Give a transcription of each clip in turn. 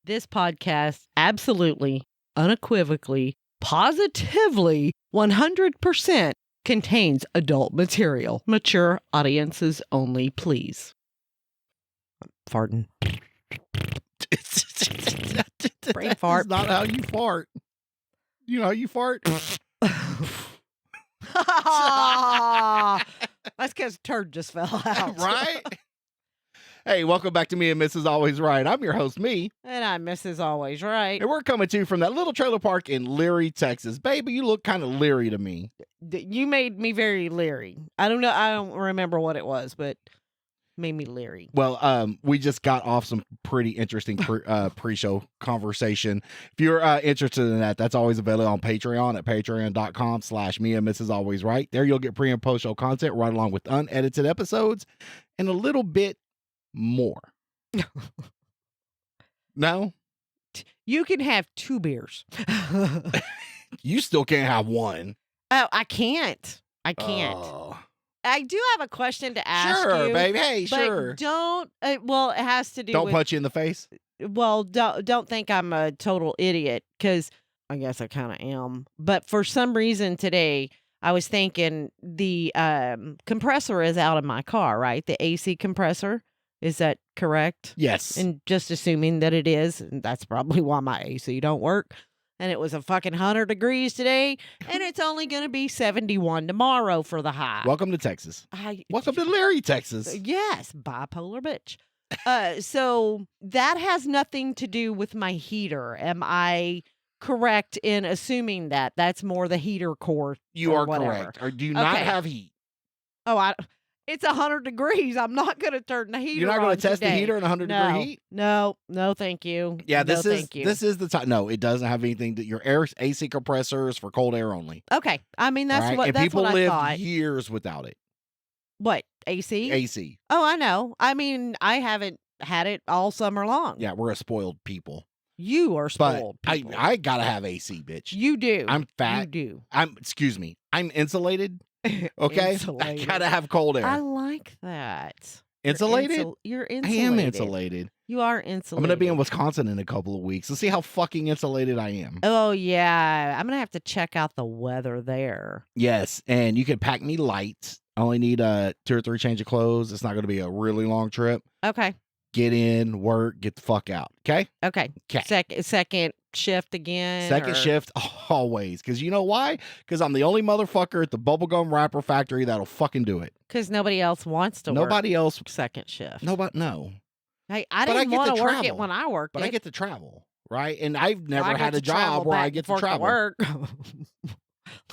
This podcast absolutely, unequivocally, positively, 100% contains adult material. Mature audiences only, please. Farting. Brain fart. That's not how you fart. You know how you fart? That's because turd just fell out. Right? Hey, welcome back to Me and Mrs. Always Right. I'm your host, Me. And I'm Mrs. Always Right. And we're coming to you from that little trailer park in Leary, Texas. Baby, you look kind of leery to me. You made me very leery. I don't know. I don't remember what it was, but made me leery. Well, we just got off some pretty interesting pre-show conversation. If you're interested in that, that's always available on Patreon at patreon.com/Me and Mrs. Always Right. There you'll get pre and post show content right along with unedited episodes and a little bit more. No? You can have 2 beers. You still can't have one. Oh, I can't. I can't. Oh. I do have a question to ask Sure, you. baby. Hey, but sure. Don't. Well, it has to do. Don't with, punch you in the face. Well, don't think I'm a total idiot, because I guess I kind of am. But for some reason today, I was thinking the compressor is out of my car, right? The AC compressor. Is that correct? Yes. And just assuming that it is, and that's probably why my AC don't work. And it was a fucking 100 degrees today, and it's only going to be 71 tomorrow for the high. Welcome to Texas. Welcome to Leary, Texas. Yes, bipolar bitch. So that has nothing to do with my heater. Am I correct in assuming that that's more the heater core? You or are whatever? correct. Or do you not Okay. have heat? Oh, it's 100 degrees. I'm not going to turn the heater. You're not going to test the heater in 100 degree heat? No, thank you. Yeah, No, this is the time. No, it doesn't have anything. Your AC compressor is for cold air only. Okay, I mean that's right? what and that's people what I live thought. years without it. What, AC? AC. Oh, I know. I mean, I haven't had it all summer long. Yeah, we're a spoiled people. You are But spoiled. people. I gotta have AC, bitch. You do. I'm fat. You do. Excuse me. I'm insulated. Okay, Insulated. I gotta have cold air. I like that. Insulated. You're I insulated. am insulated. You are insulated. I'm gonna be in Wisconsin in a couple of weeks. Let's see how fucking insulated I am. Oh yeah, I'm gonna have to check out the weather there. Yes, and you can pack me light. I only need 2 or 3 change of clothes. It's not going to be a really long trip. Okay. Get in, work, get the fuck out. Okay. Okay. 'Kay. Second shift again. Second shift always, because you know why? Because I'm the only motherfucker at the bubblegum wrapper factory that'll fucking do it. Because nobody else wants to. Nobody else. Second shift. Nobody. No. Hey, I But I didn't get want to to work travel. it when I worked. But I get to travel, right? And I've never I get had a to travel job where back I get and to forth travel. work.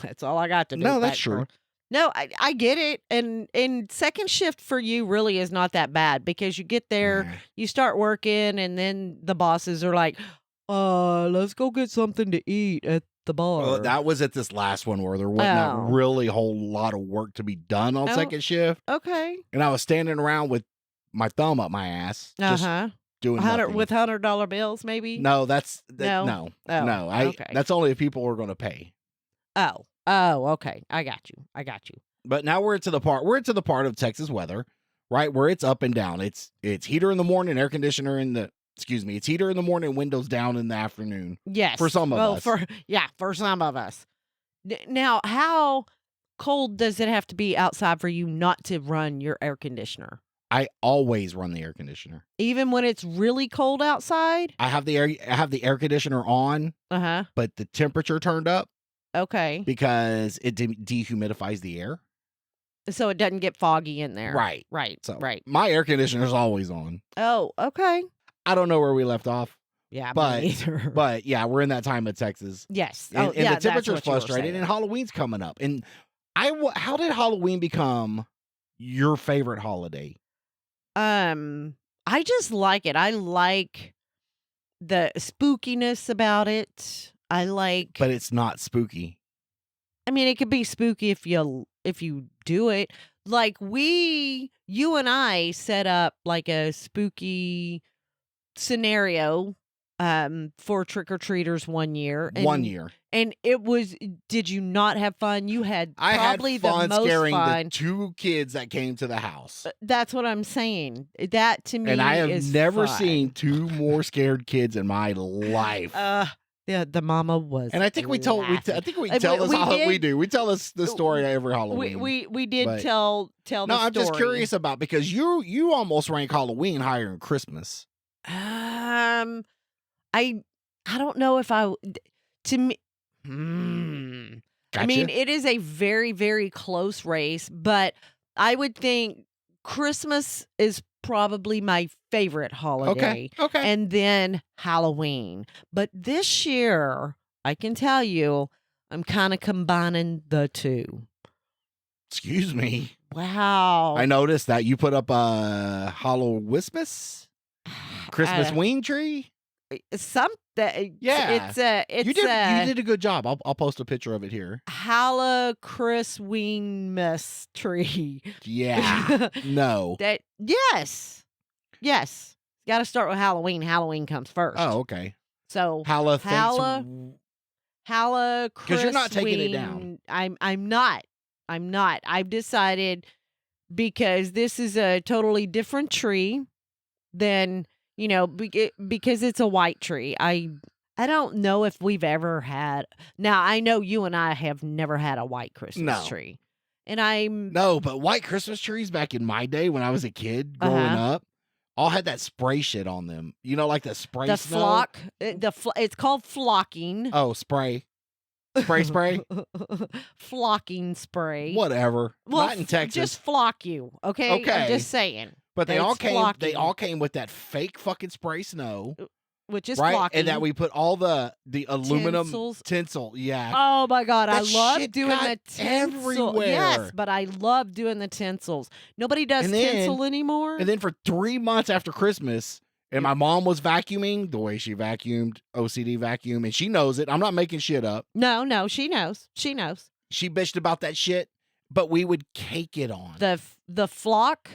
That's all I got to do. No, that's back true. forth. No, I get it. And second shift for you really is not that bad, because you get there, Nah. you start working, and then the bosses are like, let's go get something to eat at the bar. Well, that was at this last one where there wasn't Oh. that really whole lot of work to be done on Oh. second shift. Okay. And I was standing around with my thumb up my ass, just doing nothing. With $100 bills, maybe? No, no, Oh, no. okay. That's only if people are going to pay. Oh, okay. I got you. But now we're into the part of Texas weather, right, where it's up and down. It's heater in the morning, air conditioner it's heater in the morning, windows down in the afternoon. Yes. For some of us. For some of us. Now, how cold does it have to be outside for you not to run your air conditioner? I always run the air conditioner. Even when it's really cold outside? I have the air conditioner on, but the temperature turned up Okay. because it dehumidifies the air. So it doesn't get foggy in there. Right. So, right. My air conditioner's always on. Oh, okay. I don't know where we left off. Yeah, But- me neither. But yeah, we're in that time of Texas. yes. And, yeah, the temperature's that's what you were frustrating, saying. and Halloween's coming up. And how did Halloween become your favorite holiday? I just like it. I like the spookiness about it. But it's not spooky. I mean, it could be spooky if you do it. Like you and I set up like a spooky scenario for trick-or-treaters one year. One year. And it was, did you not have fun? You had I probably had fun the most scaring fun. the 2 kids that came to the house. That's what I'm saying. That to me And I have is never fun. seen 2 more scared kids in my life. Yeah, the mama was. And I think we tell laughing. we do. We tell us the story every Halloween. We did But- tell No, the I'm just story. curious about, because you almost rank Halloween higher than Christmas. I don't know if to me. Gotcha. I mean, it is a very, very close race, but I would think Christmas is probably my favorite holiday. Okay. And then Halloween. But this year, I can tell you, I'm kind of combining the two. Excuse me. Wow. I noticed that you put up a Hallowismus Christmas wing tree. Yeah. It's You did a good job. I'll post a picture of it here. Halloweenmas tree. Yeah. No. Yes. Got to start with Halloween. Halloween comes first. Oh, okay. So Halla because you're not taking it down. I'm not. I've decided, because this is a totally different tree than, because it's a white tree. I don't know if we've ever had. Now, I know you and I have never had a white Christmas tree. And No, but white Christmas trees back in my day when I was a kid growing up, all had that spray shit on them. Like the spray the snow? flock. It's called flocking. Oh, spray. Spray. Flocking spray. Whatever. Well, not in Texas. Just flock you, okay? Okay. I'm just saying. But they It's all came. flocking. They all came with that fake fucking spray snow, Which is right? flocking. And that we put all the aluminum Tinsels. tinsel. Yeah. Oh my God, I That love shit doing got the tinsel. everywhere. Yes, but I love doing the tinsels. Nobody does And then- tinsel anymore. And then for 3 months after Christmas, and my mom was vacuuming the way she vacuumed, OCD vacuum, and she knows it. I'm not making shit up. No, she knows. She knows. She bitched about that shit, but we would cake it on. The flock,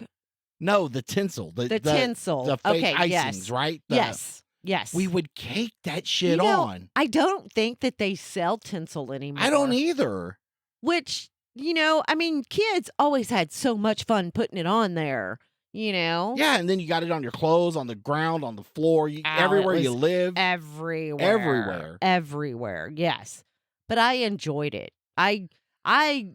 No, the tinsel. The tinsel. The fake Okay, icings, yes. right? Yes. We would cake that shit You know, on. I don't think that they sell tinsel anymore. I don't either. Which, kids always had so much fun putting it on there, Yeah, and then you got it on your clothes, on the ground, on the floor, everywhere it you was live. Everywhere, yes. But I enjoyed it. I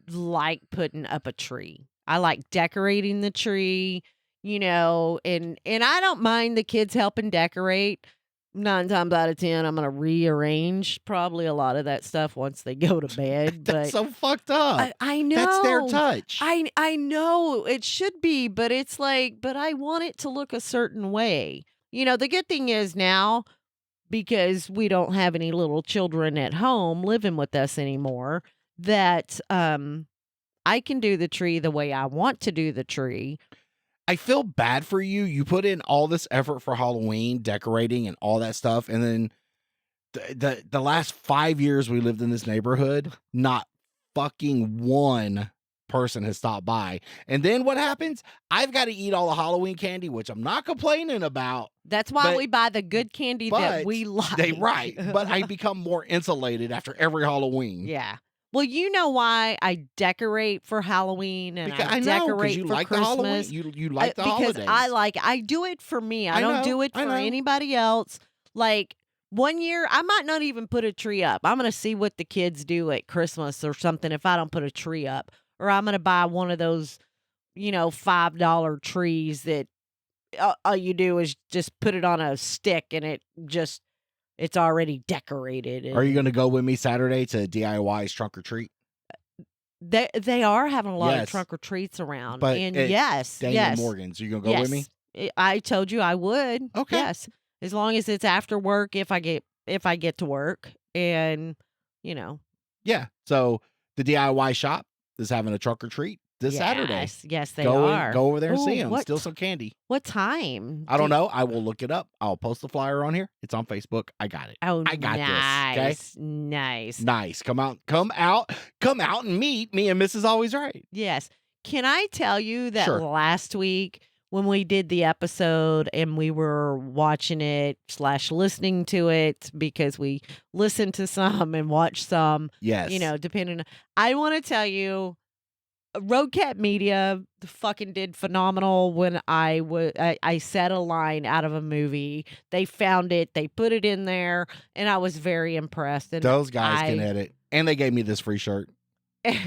like putting up a tree. I like decorating the tree, and I don't mind the kids helping decorate. 9 times out of 10, I'm going to rearrange probably a lot of that stuff once they go to bed. That's But so fucked up. I know. That's their touch. I know it should be, but it's like, but I want it to look a certain way. The good thing is now, because we don't have any little children at home living with us anymore, that I can do the tree the way I want to do the tree. I feel bad for you. You put in all this effort for Halloween, decorating and all that stuff, and then the last 5 years we lived in this neighborhood, not fucking one person has stopped by. And then what happens? I've got to eat all the Halloween candy, which I'm not complaining about. That's why But- we buy the good candy that we like. Right. But I become more insulated after every Halloween. Yeah. Well, you know why I decorate for Halloween and Because I decorate you for like Christmas. the Halloween. You like the Because holidays. I do it for me. I I don't know, do it I for know. anybody else. Like one year, I might not even put a tree up. I'm going to see what the kids do at Christmas or something if I don't put a tree up. Or I'm going to buy one of those, $5 trees that all you do is just put it on a stick and it's already decorated. Are you going to go with me Saturday to DIY's Trunk or Treat? They are having a lot Yes. of trunk or treats around. But and at yes, Daniel Morgan's. You going to go with me? I told you I would. Okay. Yes. As long as it's after work, if I get to work, and Yeah. So the DIY shop is having a trunk or treat this Saturday. Yes, they Go are. go over there and Ooh, see them. what Steal some candy. What time? I don't know. I will look it up. I'll post the flyer on here. It's on Facebook. I got it. Oh, I got this, okay? Nice. Nice. Come out and meet me and Mrs. Always Right. Yes. Can I tell you that Sure. last week when we did the episode and we were watching it / listening to it because we listened to some and watched some, Yes. depending. I want to tell you, Roadcat Media fucking did phenomenal when I said a line out of a movie. They found it, they put it in there, and I was very impressed. And Those guys can edit. And they gave me this free shirt. they gave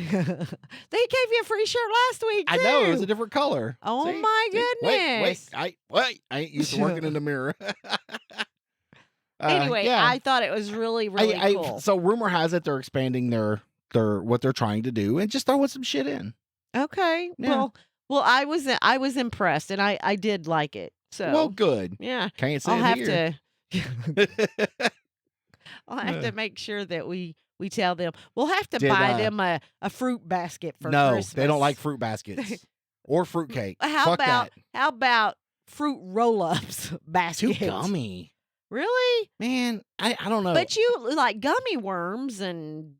you a free shirt last week, too. I know, it was a different color. Oh, See? my See? goodness. Wait. I ain't used to working in the mirror. Anyway, yeah. I thought it was really, really cool. So rumor has it they're expanding their what they're trying to do and just throwing some shit in. Okay. Yeah. Well, I was impressed, and I did like it. So Well, good. yeah, Can't say I'll have here. to. I'll have to make sure that we tell them. We'll have to Did, buy them a fruit basket for No, Christmas. they don't like fruit baskets or fruit cake. How Fuck about fruit roll-ups that. baskets? Too gummy. Really? Man, I don't know. But you like gummy worms and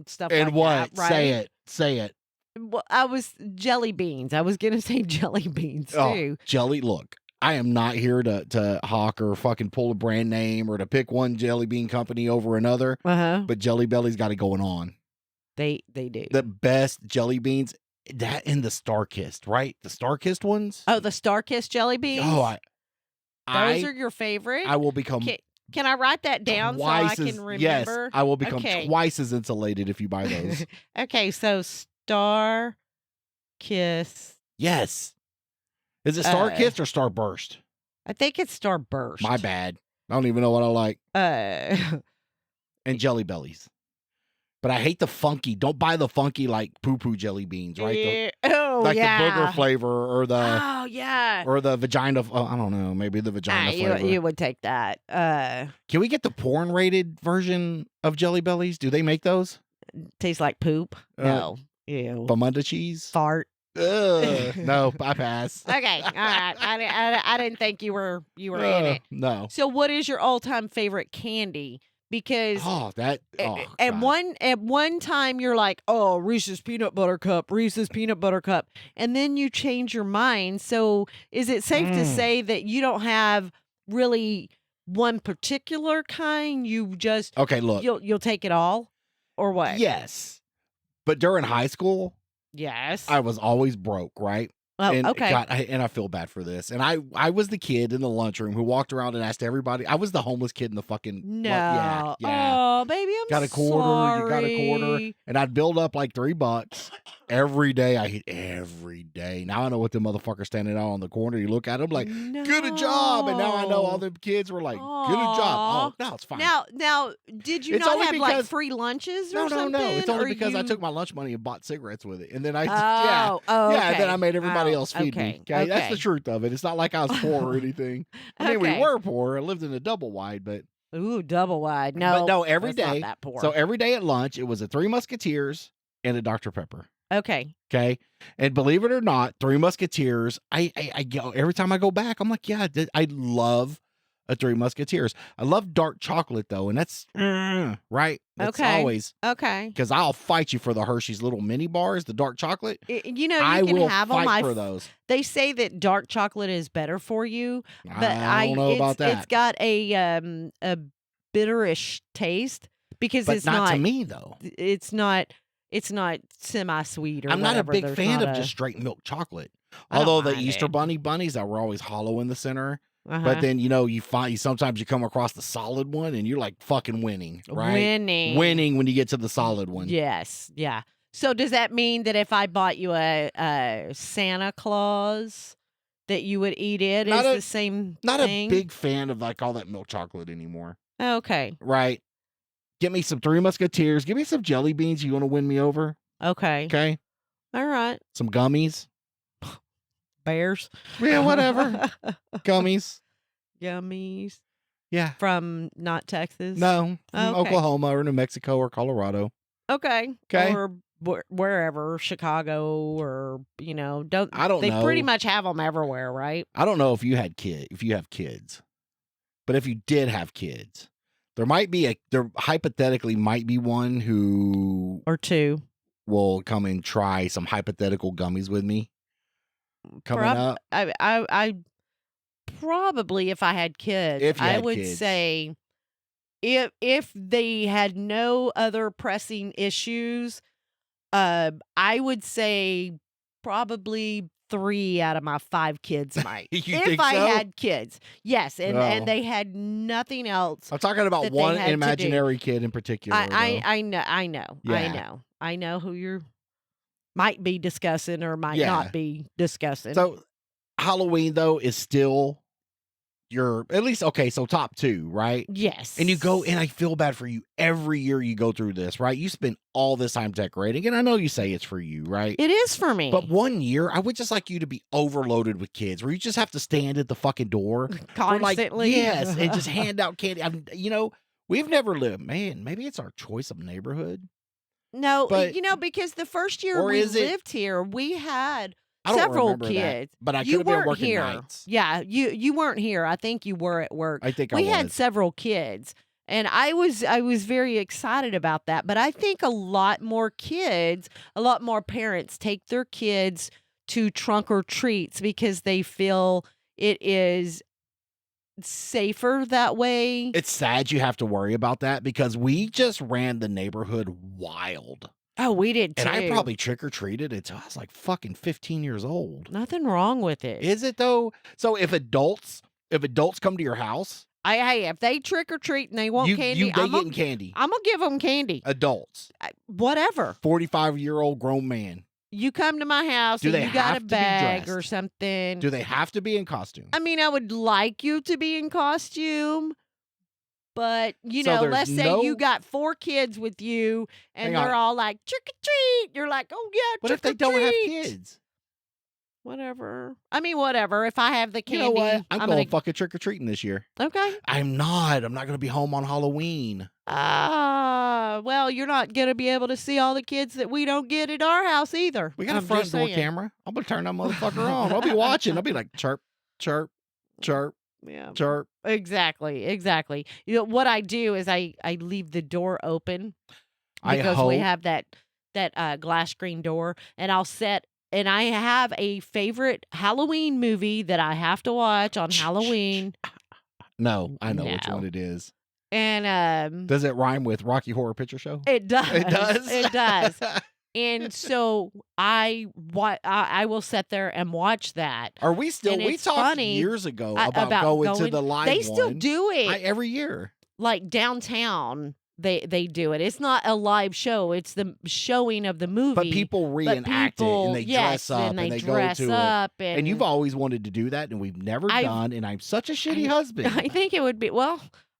stuff and like what? that, right? Say it. Well, I was jelly beans. I was gonna say jelly beans too. Jelly. Look, I am not here to hawk or fucking pull a brand name or to pick one jelly bean company over another. But Jelly Belly's got it going on. They do. The best jelly beans, that and the Starkist, right? The Starkist ones. Oh, the Starkist jelly beans. Oh, those are your favorite. I will become. Can I write that down so I can remember? Yes, I will become Okay. twice as insulated if you buy those. Okay, so Starkist. Yes. Is it Starkist or Starburst? I think it's Starburst. My bad. I don't even know what I like. And Jelly Bellies. But I hate the funky. Don't buy the funky like poo-poo jelly beans, right? The booger flavor or the vagina. I don't know. Maybe the vagina flavor. You would take that. Can we get the porn rated version of Jelly Bellies? Do they make those? Tastes like poop. No. Ew. Bamunda cheese? Fart. Ugh. No, I pass. Okay. All right. I didn't think you were in it. No. So what is your all-time favorite candy? Because at one time you're like, oh, Reese's peanut butter cup, and then you change your mind. So is it safe to say that you don't have really one particular kind? You just look, you'll take it all, or what? Yes, but during high school, yes, I was always broke, right? Oh, and okay. God, I feel bad for this. And I was the kid in the lunchroom who walked around and asked everybody. I was the homeless kid in the fucking no. Yeah. Oh, baby, I'm got a quarter. sorry. You got a quarter, and I'd build up like $3 every day. I hit every day. Now I know what the motherfucker standing out on the corner. You look at him like, good a job, and now I know all the kids were like, good a job. Oh, no, it's fine. Now, did you It's not only have like because- free lunches or No. something? It's only Or because I you- took my lunch money and bought cigarettes with it, and then I Oh, and then I okay. made everybody Oh, else feed me. okay, Okay, that's okay. the truth of it. It's not like I was poor or anything. I mean, Okay. we were poor. I lived in a double wide, but Ooh, double wide. No, but no, every that's not day. that poor. So every day at lunch, it was a Three Musketeers and a Dr. Pepper. Okay. Okay, and believe it or not, Three Musketeers. I go every time I go back. I'm like, yeah, I love a Three Musketeers. I love dark chocolate though, and that's right. That's Okay. always Okay. because I'll fight you for the Hershey's little mini bars, the dark chocolate. You know, I you can will have fight them. for those. They say that dark chocolate is better for you, but I don't know about that. It's got a bitterish taste because But it's not to me though. It's not semi-sweet or I'm not a whatever. big There's fan not of a- just straight milk chocolate. I don't Although the mind Easter it. Bunny bunnies that were always hollow in the center. Uh-huh. But then sometimes you come across the solid one and you're like fucking winning, right? Winning when you get to the solid one. Yes. Yeah. So does that mean that if I bought you a Santa Claus, that you would eat it? Not Is a- the same Not thing? a big fan of like all that milk chocolate anymore. Okay. Right. Get me some Three Musketeers. Give me some jelly beans. You want to win me over? Okay. Okay. All right. Some gummies. Bears. Yeah, whatever. Gummies. Gummies Yeah. from not Texas. No. From Okay. Oklahoma or New Mexico or Colorado. Okay. Okay. Or wherever, Chicago, or don't. I don't They know. pretty much have them everywhere, right? I don't know if you have kids, but if you did have kids, there hypothetically might be one who Or two. will come and try some hypothetical gummies with me. coming up? I probably, if I had kids, If you I had would kids. say if they had no other pressing issues, I would say probably 3 out of my 5 kids might. You If think I so? had kids. Yes, and Oh. they had nothing else. I'm talking about that they one had to do. imaginary kid in particular. I Yeah. know. I know who you're might be discussing or might Yeah. not be discussing. So Halloween though is still your at least okay. So top 2, right? yes. And you go, and I feel bad for you. Every year you go through this, right? You spend all this time decorating, and I know you say it's for you, right? It is for me. But one year, I would just like you to be overloaded with kids, where you just have to stand at the fucking door, for like, Constantly. yes, and just hand out candy. We've never lived. Man, maybe it's our choice of neighborhood. No, But- because the first year or we is it- lived here, we had I don't several remember that, kids. but I could You have been weren't working here. nights. Yeah, you weren't here. I think you were at work. I think We I had was. several kids, and I was very excited about that. But I think a lot more parents take their kids to trunk or treats because they feel it is safer that way. It's sad you have to worry about that because we just ran the neighborhood wild. Oh, we did too. And I probably trick or treated until I was like fucking 15 years old. nothing wrong with it. Is it though? So if adults come to your house, Hey, if they trick or treat and they want candy, they I'm getting gonna candy. give them candy. Adults, Whatever. 45-year-old grown man. You come to my house Do and they you got have a to be bag or dressed? something. Do they have to be in costume? I mean, I would like you to be in costume, but So there's let's say no- you got 4 kids with you and Hang they're on. all like trick or treat. You're like, oh yeah, What trick if they or don't have treat. kids? Whatever. I mean, whatever. If I have the You candy, know what? I'm going gonna fucking trick or treating this year. okay. I'm not. I'm not going to be home on Halloween. Well, you're not gonna be able to see all the kids that we don't get at our house either. We got a I'm front just door saying. camera. I'm going to turn that motherfucker on. I'll be watching. I'll be like chirp, chirp, chirp, Yeah. chirp. Exactly. You know what I do is I leave the door open I because hope. we have that glass screen door, and I have a favorite Halloween movie that I have to watch on Halloween, No, I know which No. one it is. and Does it rhyme with Rocky Horror Picture Show? it does. It does. It does. And so I will sit there and watch that. Are we still? And We it's talked funny years ago about about going to going- the live They still one. do it Every year. like downtown. They do it. It's not a live show. It's the showing of the movie. But people But reenact it and they yes, dress up and and they they dress go to it. up And you've always wanted to do that, and we've never I've- done. And I'm such a shitty husband. I think it would be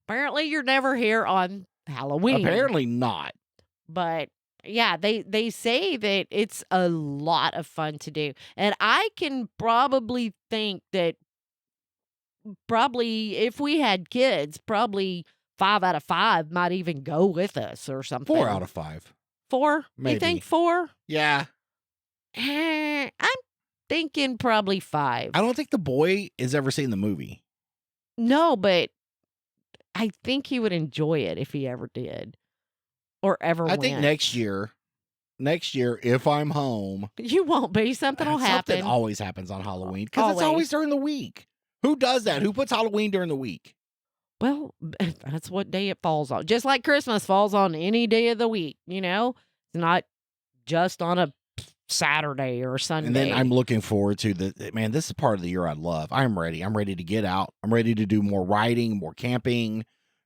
apparently you're never here on Halloween. Apparently not. But yeah, they say that it's a lot of fun to do. And I can probably think that if we had kids, probably 5 out of 5 might even go with us or something. 4 out of 5. 4? You Maybe. think 4? Yeah. I'm thinking probably 5. I don't think the boy has ever seen the movie. No, but I think he would enjoy it if he ever did. Or ever I think went. next year, if I'm home, You won't be. Something will happen. something always happens on Halloween because it's Always. always during the week. Who does that? Who puts Halloween during the week? Well, that's what day it falls on. Just like Christmas falls on any day of the week, It's not just on a Saturday or Sunday. And then I'm looking forward to man, this is part of the year I love. I'm ready. I'm ready to get out. I'm ready to do more riding, more camping,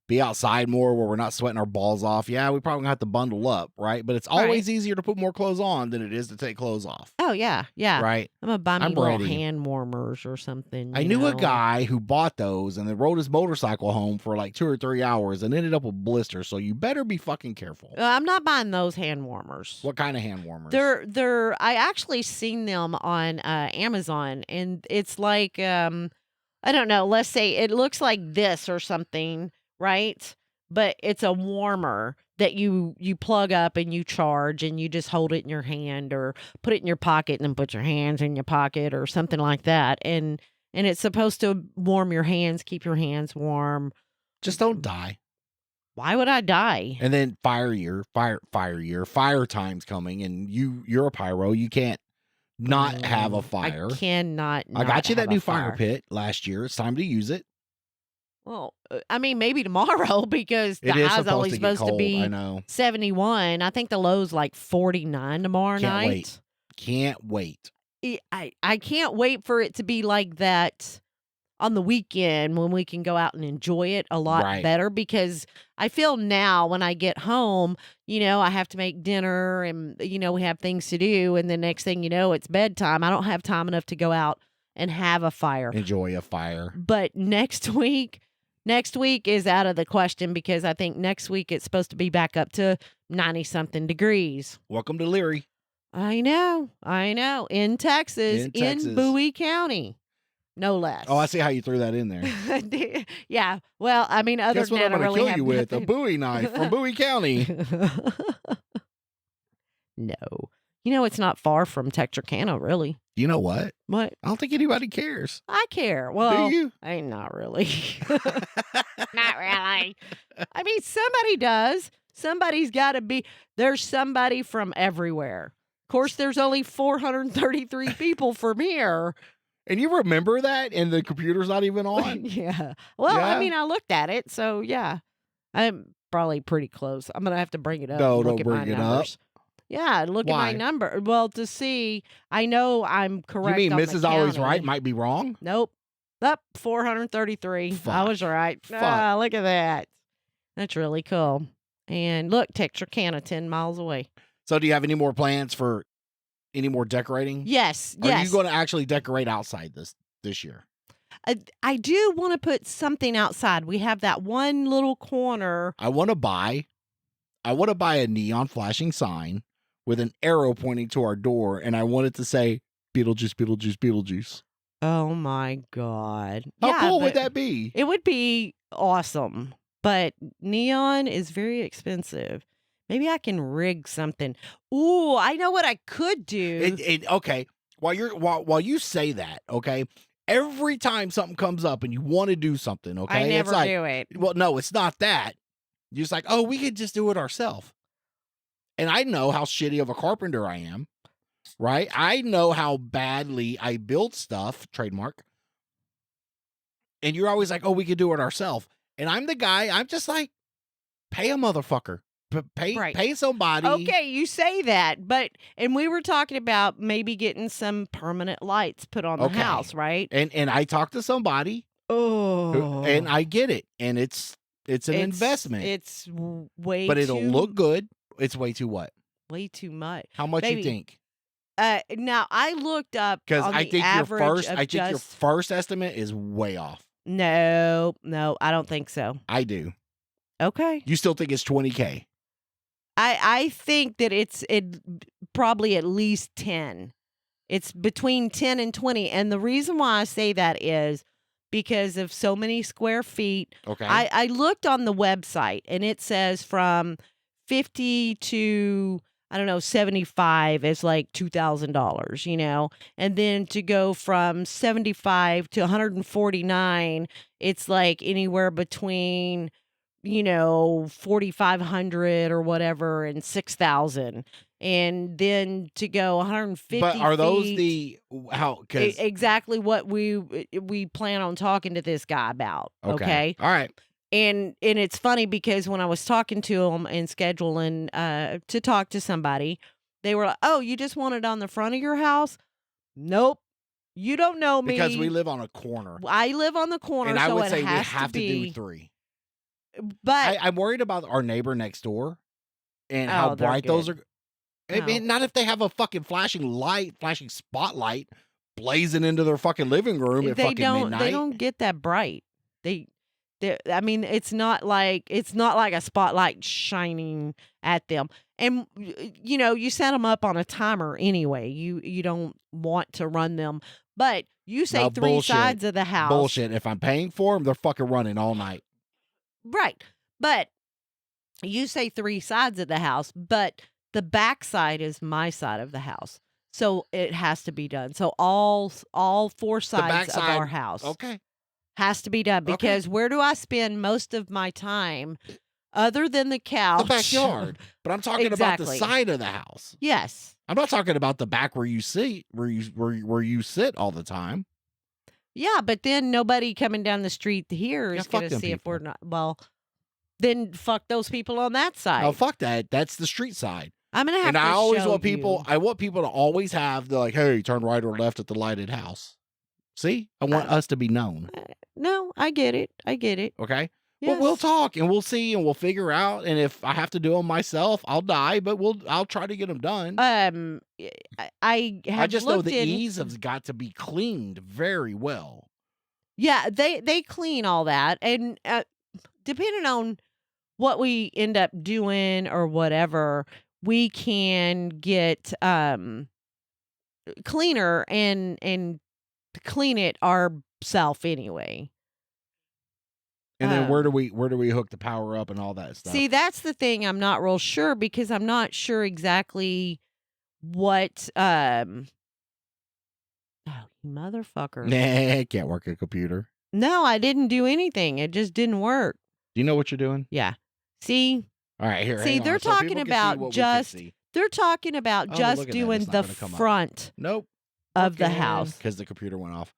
be outside more where we're not sweating our balls off. Yeah, we probably gonna have to bundle up, right? But it's always easier to put more clothes on than it is to take clothes off. Oh, yeah. Right? I'm going to buy me I'm little ready. hand warmers or something. I you knew a know? guy who bought those and then rode his motorcycle home for like 2 or 3 hours and ended up with blisters. So you better be fucking careful. I'm not buying those hand warmers. What kind of hand warmers? I actually seen them on Amazon, and it's like I don't know, let's say it looks like this or something, right? But it's a warmer that you plug up and you charge, and you just hold it in your hand or put it in your pocket and then put your hands in your pocket or something like that. And it's supposed to warm your hands, keep your hands warm. Just don't die. Why would I die? And then fire time's coming, and you're a pyro. You can't not have a fire. I cannot. I got you not that have new a fire pit last year. It's time to use it. Well, I mean, maybe tomorrow because the It is high's only supposed to get supposed to cold. I be know. 71. I think the low's like 49 tomorrow Can't night. wait. Can't wait. I can't wait for it to be like that on the weekend when we can go out and enjoy it a lot Right. better, because I feel now when I get home, I have to make dinner and, we have things to do. And the next thing you know, it's bedtime. I don't have time enough to go out and have a fire. Enjoy a fire. But next week is out of the question, because I think next week it's supposed to be back up to 90-something degrees. Welcome to Leary. I know. In Texas, in Bowie County. No less. Oh, I see how you threw that in there. Yeah. Well, I mean, other Guess what than I'm that, I going to really kill you with? A Bowie knife from Bowie County. No. It's not far from Texarkana, really. You know what? What? I don't think anybody cares. I care. Well, do you? Not really. Not really. I mean, somebody does. Somebody's got to be. There's somebody from everywhere. Of course, there's only 433 people from here. And you remember that, and the computer's not even on? Yeah. Well, Yeah. I mean, I looked at it, so yeah. I'm probably pretty close. I'm going to have to bring it up. No, and look don't at my bring it numbers. up. Yeah, look Why? at my number. Well, to see, I know I'm correct. You mean on the Mrs. Always county. Right might be wrong? Nope. Up 433. I Fuck. was right. Fuck. Ah, look at that. That's really cool. And look, Texarkana, 10 miles away. So do you have any more plans for any more decorating? Yes. Are you going to actually decorate outside this year? I do want to put something outside. We have that one little corner. I want to buy a neon flashing sign with an arrow pointing to our door, and I want it to say Beetlejuice, Beetlejuice, Beetlejuice. Oh my God. How cool would that be? It would be awesome, but neon is very expensive. Maybe I can rig something. Ooh, I know what I could do. Okay. While you say that, okay, every time something comes up and you want to do something, okay, I never it's like, do it. Well, no, it's not that. You're just like, oh, we could just do it ourselves. And I know how shitty of a carpenter I am, right? I know how badly I build stuff, trademark. And you're always like, oh, we could do it ourselves. And I'm the guy, I'm just like, pay a motherfucker. Pay somebody. Okay, you say that, and we were talking about maybe getting some permanent lights put on the house, right? And I talked to somebody. Oh, And I get it. And it's an investment. It's way but it'll too, look good. It's way too what? way too much. How much Baby, you think? Now I looked up Because on I the think average your first estimate is way off. No, I don't think so. I do. Okay. You still think it's $20K? I think that it's probably at least 10. It's between 10 and 20. And the reason why I say that is because of so many square feet. Okay. I looked on the website and it says from 50 to, I don't know, 75 is like $2,000, and then to go from 75 to 149, it's like anywhere between, 4,500 or whatever and 6,000. And then to go 150 But are those feet, because exactly what we plan on talking to this guy about. Okay. All right. And it's funny because when I was talking to him and scheduling to talk to somebody, they were like, "Oh, you just want it on the front of your house?" Nope. You don't know me. Because we live on a corner. I live on the corner, And I so would it say we has have to be. do 3. But I'm worried about our neighbor next door and how they're bright those are. I No. mean, not if they have a fucking flashing spotlight blazing into their fucking living room at fucking midnight. They don't get that bright. I mean, it's not like a spotlight shining at them. And you set them up on a timer anyway. You don't want to run them, but you say No, 3 bullshit. sides of the house. Bullshit. If I'm paying for them, they're fucking running all night. Right. But you say 3 sides of the house, but the back side is my side of the house. So it has to be done. So all 4 sides of our house Okay. has to be done, because where do I spend most of my time other than the couch. The backyard. But I'm talking about the Exactly. side of the house. Yes. I'm not talking about the back where you sit, where you sit all the time. Yeah, but then nobody coming down the street here Yeah, is fuck going to them see if we're people. not. Well, then fuck those people on that side. No, fuck that. That's the street side. I'm going to have And to I always show want people. you. I want people to always have the like, hey, turn right or left at the lighted house. See, I want us to be known. No, I get it. I get it. Okay. Yes. Well, we'll talk and we'll see and we'll figure out. And if I have to do them myself, I'll die. But I'll try to get them done. I have I just know looked the in. eaves have got to be cleaned very well. Yeah, they clean all that, and depending on what we end up doing or whatever, we can get cleaner and clean it ourself anyway. And then where do we hook the power up and all that stuff? See, that's the thing I'm not real sure because I'm not sure exactly what oh, motherfucker. Nah, can't work a computer. No, I didn't do anything. It just didn't work. Do you know what you're doing? Yeah. See, All right, here. See, hang on, they're so people talking can see about what we can just see. they're talking about Oh, just look at that. doing It's not the gonna come up. front Nope. of the house. Because the computer went off.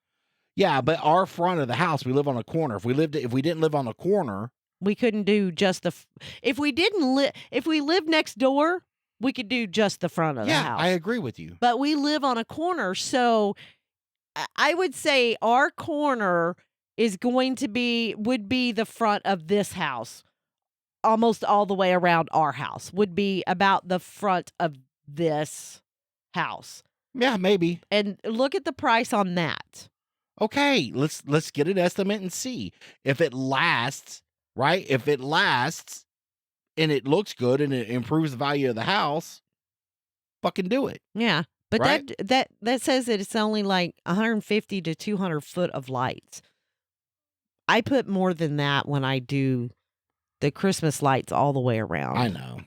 Yeah, but our front of the house, we live on a corner. If we didn't live on a corner, We couldn't do just the if we didn't if we lived next door, we could do just the front of the yeah, house. I agree with you. But we live on a corner, so I would say our corner would be the front of this house. Almost all the way around our house would be about the front of this house. Yeah, maybe. And look at the price on that. Okay, let's get an estimate and see if it lasts. Right? If it lasts and it looks good and it improves the value of the house, fucking do it. Yeah. But Right? that says that it's only like 150 to 200 foot of lights. I put more than that when I do the Christmas lights all the way around. I know.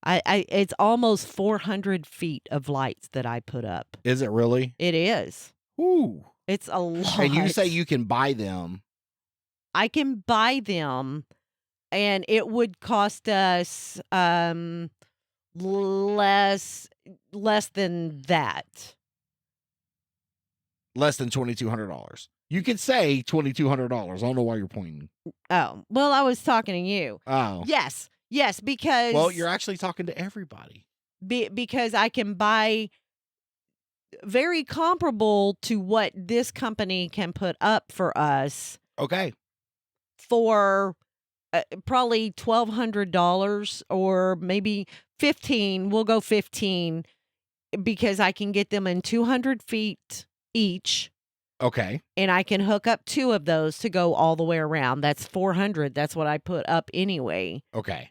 I it's almost 400 feet of lights that I put up. Is it really? It is. Ooh. It's a lot. And you say you can buy them. I can buy them, and it would cost us less than that. Less than $2,200. You can say $2,200. I don't know why you're pointing. Oh, well, I was talking to you. Oh. Yes, because Well, you're actually talking to everybody. because I can buy very comparable to what this company can put up for us Okay. for probably $1,200 or maybe 15. We'll go 15 because I can get them in 200 feet each. Okay. And I can hook up 2 of those to go all the way around. That's 400. That's what I put up anyway. Okay.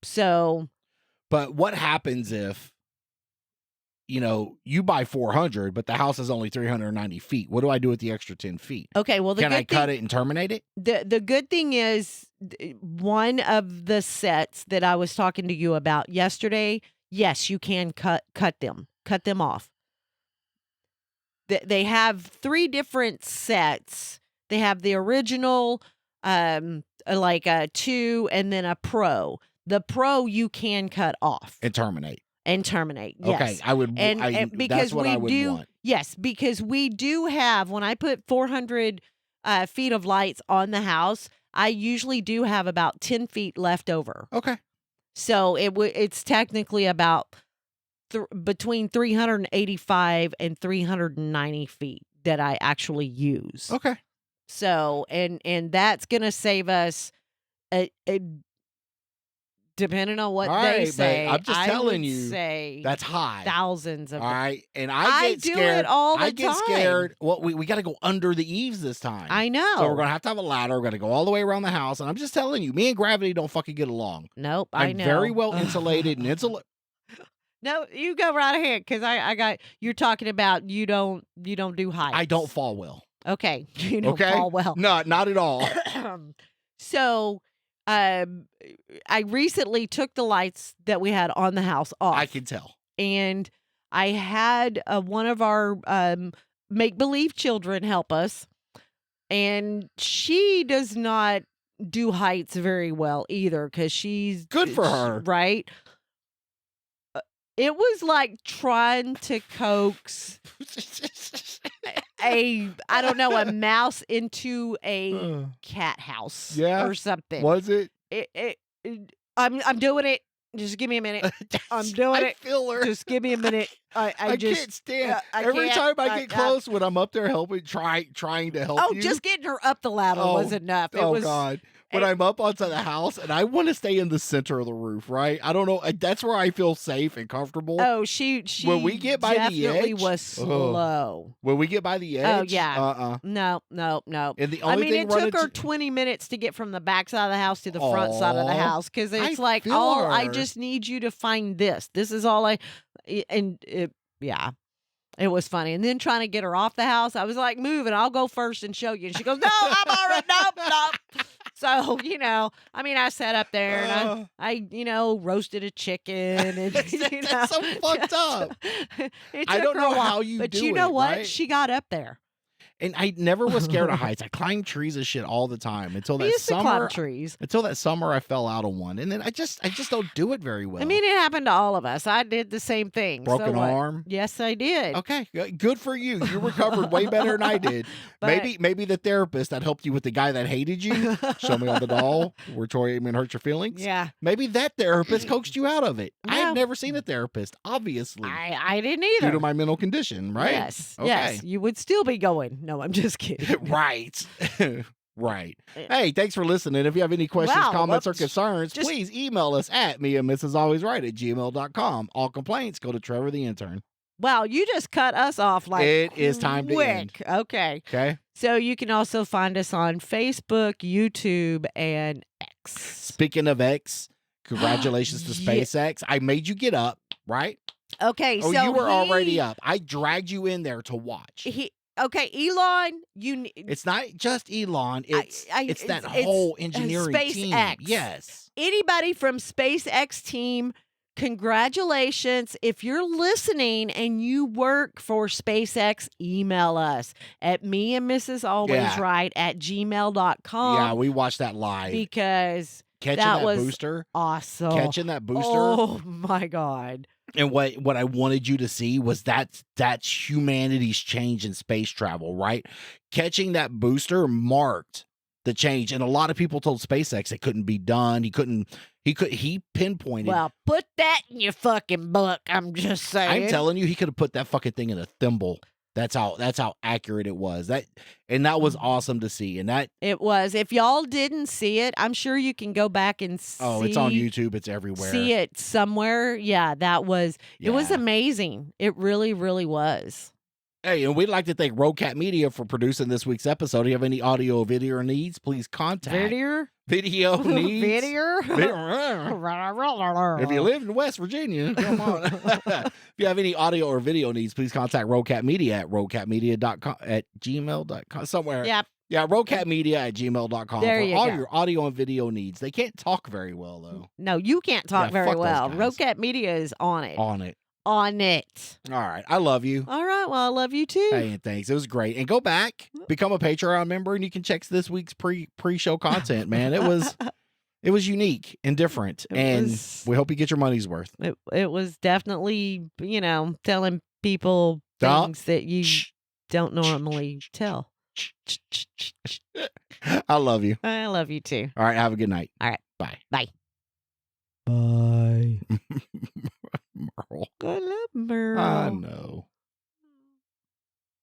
So, But what happens if, you buy 400, but the house is only 390 feet? What do I do with the extra 10 feet? okay, well, Can I cut it and terminate it? The good thing is one of the sets that I was talking to you about yesterday, yes, you can cut them off. They have 3 different sets. They have the original, like a 2 and then a Pro. The Pro you can cut off And terminate. Yes. Okay. I would. And because that's what we I would do, want. yes, because we do have, when I put 400 feet of lights on the house, I usually do have about 10 feet left over. Okay. So it's technically about between 385 and 390 feet that I actually use. Okay. So, and that's going to save us depending on what All they right, say. babe, I'm just I telling would you, say That's high. thousands of All right. And I I get do scared. it all the I get time. scared. Well, we got to go under the eaves this time. I know. So we're going to have a ladder. We're going to go all the way around the house. And I'm just telling you, me and Gravity don't fucking get along. Nope, I'm I know. very well insulated and No, you go right ahead because I got you're talking about you don't do heights. I don't fall well. Okay, you don't Okay? fall well. No, not at all. So, I recently took the lights that we had on the house off. I can tell. And I had one of our make believe children help us, and she does not do heights very well either because she's Good for her. right? It was like trying to coax I don't know, a mouse into a cat house Yeah. or something. Was it? I'm doing it. Just give me a minute. I'm doing I it. feel her. Just give me a minute. I just can't stand. I Every can't. time I get close, when I'm up there helping, trying to help you. just getting her up the ladder Oh, was enough. It Oh was God! When I'm up onto the house and I want to stay in the center of the roof, right? I don't know. That's where I feel safe and comfortable. Oh, she When we get by the definitely edge, was slow. When we get by the edge, yeah. No. And the I only mean, thing it took running her 20 minutes to get from the back side of the house to the front side of the Aw, house because it's I like, feel I her. just need you to find this. This is all yeah. It was funny. And then trying to get her off the house, I was like, move and I'll go first and show you. And she goes, no, I'm all right. Nope. So, I mean, I sat up there and I roasted a chicken. And, That's so fucked up. It I took don't her know a while, how you but do you know it, what? right? She got up there. And I never was scared of heights. I climbed trees and shit all the time until I that used to climb summer. trees. Until that summer, I fell out on one, and then I just don't do it very well. I mean, it happened to all of us. I did the same thing. So broken what? arm. Yes, I did. Okay, good for you. You recovered way better than I did. But- maybe the therapist that helped you with the guy that hated you, show me on the doll where Tori Aikman hurt your feelings. Yeah. Maybe that therapist coaxed you out of it. No. I've never seen a therapist, obviously, I didn't either. due to my mental condition, right? Yes. Okay. Yes. You would still be going. No, I'm just kidding. Right. Right. Hey, thanks for listening. If you have any questions, Wow, comments, or whoops. concerns, Just- please email us at meandmrsalwaysright@gmail.com. All complaints go to Trevor the intern. Wow, you just cut us off like It is time to end. quick. Okay. Okay. So you can also find us on Facebook, YouTube, and X. Speaking of X, congratulations to Yeah. SpaceX. I made you get up, right? Okay, Oh, so you were he- already up. I dragged you in there to watch. Okay, Elon, It's not just Elon. It's that it's whole engineering team. SpaceX. Yes. Anybody from SpaceX team, congratulations. If you're listening and you work for SpaceX, email us at meandmrsalwaysright@gmail.com. Yeah, we watched that live. because Catching that that was booster. awesome. Catching that booster. Oh my God. And what I wanted you to see was that's humanity's change in space travel, right? Catching that booster marked the change. And a lot of people told SpaceX it couldn't be done. He pinpointed. Well, put that in your fucking book. I'm just saying. I'm telling you, he could have put that fucking thing in a thimble. That's how accurate it was. That was awesome to see. And that It was. If y'all didn't see it, I'm sure you can go back and see. oh, it's on YouTube. It's everywhere. See it somewhere. Yeah, it was Yeah. amazing. It really, really was. Hey, and we'd like to thank Rocat Media for producing this week's episode. If you have any audio or video needs, please contact Video? Video needs. Video? If you live in West Virginia, come on. If you have any audio or video needs, please contact Rocat Media at rocatmedia.com at gmail.com somewhere. Yep. Yeah, rocatmedia at gmail.com There for you all go. your audio and video needs. They can't talk very well, though. No, you can't talk Yeah, very fuck those well. guys. Rocat Media is on it. On it. On it. All right. I love you. All right. Well, I love you too. Hey, and thanks. It was great. And go back, become a Patreon member, and you can check this week's pre-show content, man. It was unique and different. And we hope you get your money's worth. It was definitely, telling people Stop. things that you don't normally tell. I love you. I love you too. All right. Have a good night. All right. Bye. Bye. Bye. Merle. I love Merle. I know.